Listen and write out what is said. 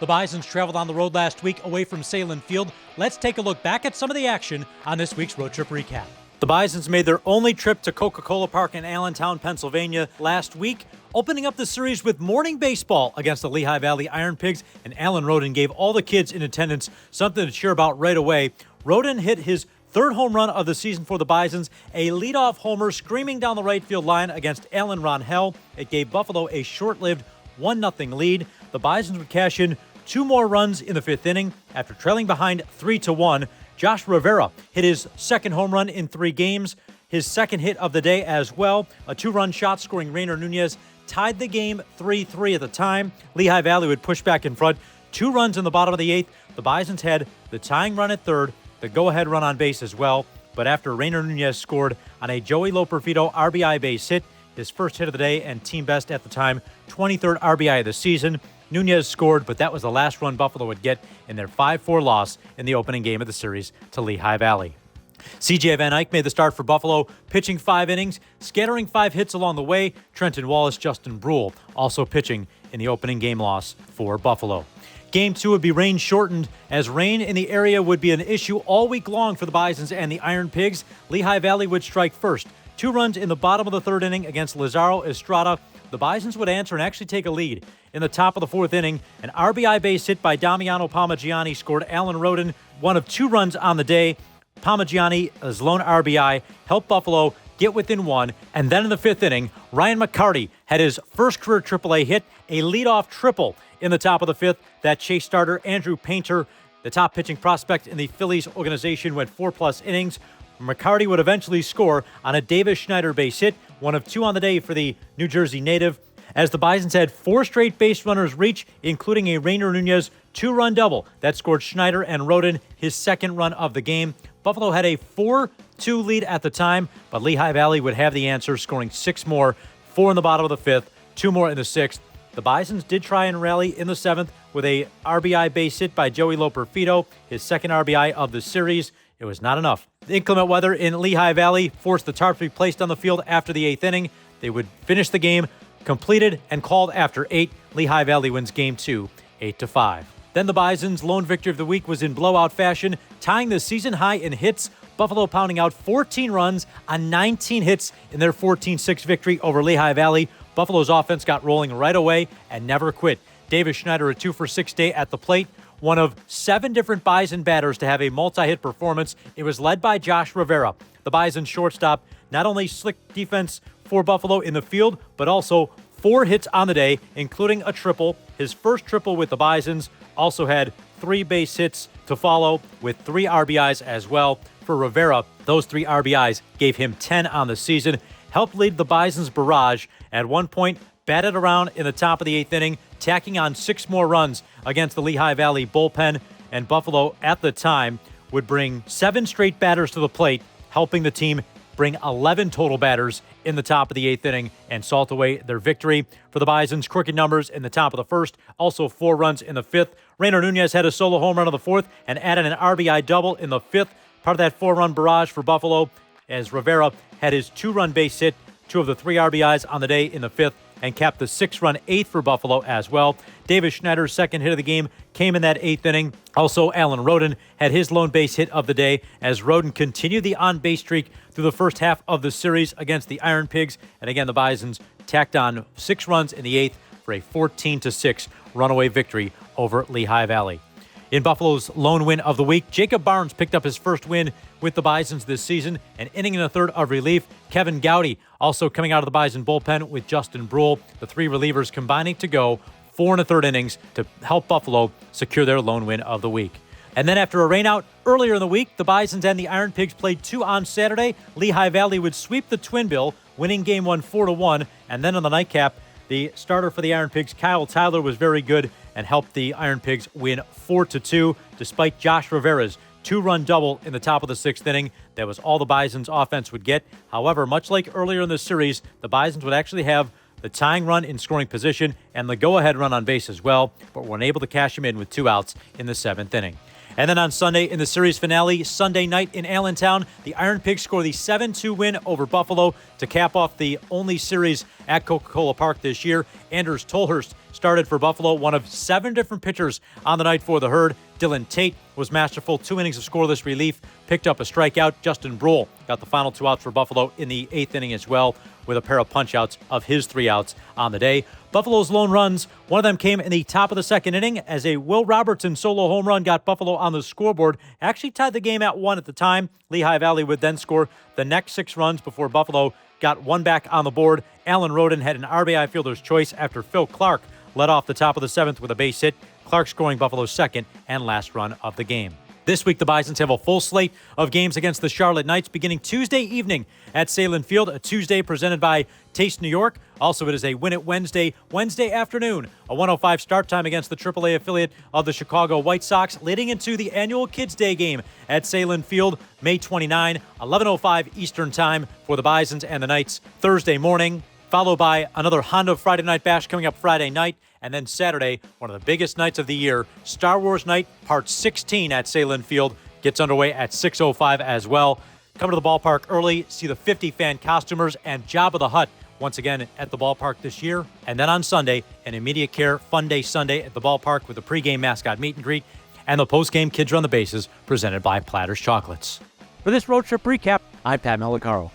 The Bisons traveled on the road last week away from Salem Field. Let's take a look back at some of the action on this week's road trip recap. The Bisons made their only trip to Coca-Cola Park in Allentown, Pennsylvania last week, opening up the series with morning baseball against the Lehigh Valley Iron Pigs, and Alan Roden gave all the kids in attendance something to cheer about right away. Roden hit his third home run of the season for the Bisons, a leadoff homer screaming down the right field line against Alan Ronhell. It gave Buffalo a short-lived 1-0 lead. The Bisons would cash in 2 more runs in the 5th inning after trailing behind 3-1. Josh Rivera hit his second home run in 3 games, his second hit of the day as well. A 2-run shot scoring Rainer Nunez tied the game 3-3 at the time. Lehigh Valley would push back in front. 2 runs in the bottom of the 8th. The Bisons had the tying run at third, the go-ahead run on base as well. But after Rainer Nunez scored on a Joey Loperfido RBI base hit, his first hit of the day and team best at the time, 23rd RBI of the season, Nunez scored, but that was the last run Buffalo would get in their 5-4 loss in the opening game of the series to Lehigh Valley. C.J. Van Eyck made the start for Buffalo, pitching 5 innings, scattering 5 hits along the way. Trenton Wallace, Justin Brule also pitching in the opening game loss for Buffalo. Game 2 would be rain shortened, as rain in the area would be an issue all week long for the Bisons and the Iron Pigs. Lehigh Valley would strike first. 2 runs in the bottom of the 3rd inning against Lazaro Estrada. The Bisons would answer and actually take a lead. In the top of the 4th inning, an RBI base hit by Damiano Parmigiani scored Alan Roden, one of 2 runs on the day. Parmigiani's lone RBI helped Buffalo get within 1. And then in the 5th inning, Ryan McCarty had his first career AAA hit, a leadoff triple in the top of the 5th. That Chase starter, Andrew Painter, the top pitching prospect in the Phillies organization, went 4+ innings. McCarty would eventually score on a Davis Schneider base hit, one of 2 on the day for the New Jersey native, as the Bisons had 4 straight base runners reach, including a Rainer Nunez 2-run double that scored Schneider and Roden his second run of the game. Buffalo had a 4-2 lead at the time, but Lehigh Valley would have the answer, scoring 6 more, 4 in the bottom of the 5th, 2 more in the 6th. The Bisons did try and rally in the 7th with a RBI base hit by Joey Loperfido, his second RBI of the series. It was not enough. The inclement weather in Lehigh Valley forced the tarps to be placed on the field after the 8th inning. They would finish the game, completed and called after 8. Lehigh Valley wins Game 2, 8-5. Then the Bisons' lone victory of the week was in blowout fashion, tying the season high in hits. Buffalo pounding out 14 runs on 19 hits in their 14-6 victory over Lehigh Valley. Buffalo's offense got rolling right away and never quit. Davis Schneider, a 2-for-6 day at the plate, one of 7 different Bison batters to have a multi-hit performance. It was led by Josh Rivera. The Bison shortstop, not only slick defense for Buffalo in the field, but also 4 hits on the day, including a triple. His first triple with the Bisons. Also had 3 base hits to follow with 3 RBIs as well. For Rivera, those 3 RBIs gave him 10 on the season. Helped lead the Bisons' barrage. At one point, batted around in the top of the 8th inning, tacking on 6 more runs against the Lehigh Valley bullpen. And Buffalo, at the time, would bring 7 straight batters to the plate, helping the team bring 11 total batters in the top of the 8th inning and salt away their victory. For the Bisons, crooked numbers in the top of the 1st, also 4 runs in the 5th. Rainer Nunez had a solo home run in the 4th and added an RBI double in the 5th, part of that 4-run barrage for Buffalo, as Rivera had his 2-run base hit, 2 of the 3 RBIs on the day in the 5th, and capped the 6-run 8th for Buffalo as well. Davis Schneider's second hit of the game came in that 8th inning. Also, Alan Roden had his lone base hit of the day, as Roden continued the on-base streak through the first half of the series against the Iron Pigs. And again, the Bisons tacked on 6 runs in the 8th for a 14-6 runaway victory over Lehigh Valley. In Buffalo's lone win of the week, Jacob Barnes picked up his first win with the Bisons this season, an inning and a third of relief. Kevin Gowdy also coming out of the Bison bullpen with Justin Brule, the 3 relievers combining to go 4 1/3 innings to help Buffalo secure their lone win of the week. And then after a rainout earlier in the week, the Bisons and the Iron Pigs played 2 on Saturday. Lehigh Valley would sweep the Twin Bill, winning Game 1 4-1. And then on the nightcap, the starter for the Iron Pigs, Kyle Tyler, was very good and helped the Iron Pigs win 4-2, despite Josh Rivera's 2-run double in the top of the 6th inning. That was all the Bisons' offense would get. However, much like earlier in the series, the Bisons would actually have the tying run in scoring position and the go-ahead run on base as well, but were unable to cash him in with 2 outs in the 7th inning. And then on Sunday in the series finale, Sunday night in Allentown, the Iron Pigs score the 7-2 win over Buffalo to cap off the only series at Coca-Cola Park this year. Anders Tolhurst started for Buffalo, one of 7 different pitchers on the night for the Herd. Dylan Tate was masterful, 2 innings of scoreless relief, picked up a strikeout. Justin Brohl got the final 2 outs for Buffalo in the 8th inning as well, with a pair of punch-outs of his 3 outs on the day. Buffalo's lone runs, one of them came in the top of the 2nd inning as a Will Robertson solo home run got Buffalo on the scoreboard. Actually tied the game at 1 at the time. Lehigh Valley would then score the next 6 runs before Buffalo got 1 back on the board. Alan Roden had an RBI fielder's choice after Phil Clark led off the top of the 7th with a base hit. Clark scoring Buffalo's 2nd and last run of the game. This week, the Bisons have a full slate of games against the Charlotte Knights beginning Tuesday evening at Salem Field, a Tuesday presented by Taste New York. Also, it is a Win It Wednesday afternoon, a 1:05 start time against the AAA affiliate of the Chicago White Sox, leading into the annual Kids Day game at Salem Field, May 29, 11:05 Eastern Time for the Bisons and the Knights Thursday morning, followed by another Honda Friday Night Bash coming up Friday night. And then Saturday, one of the biggest nights of the year, Star Wars Night Part 16 at Salem Field gets underway at 6:05 as well. Come to the ballpark early, see the 50 fan costumers and Jabba the Hutt once again at the ballpark this year. And then on Sunday, an immediate care Fun Day Sunday at the ballpark with the pregame mascot meet and greet and the postgame Kids Run the Bases presented by Platter's Chocolates. For this road trip recap, I'm Pat Malacaro.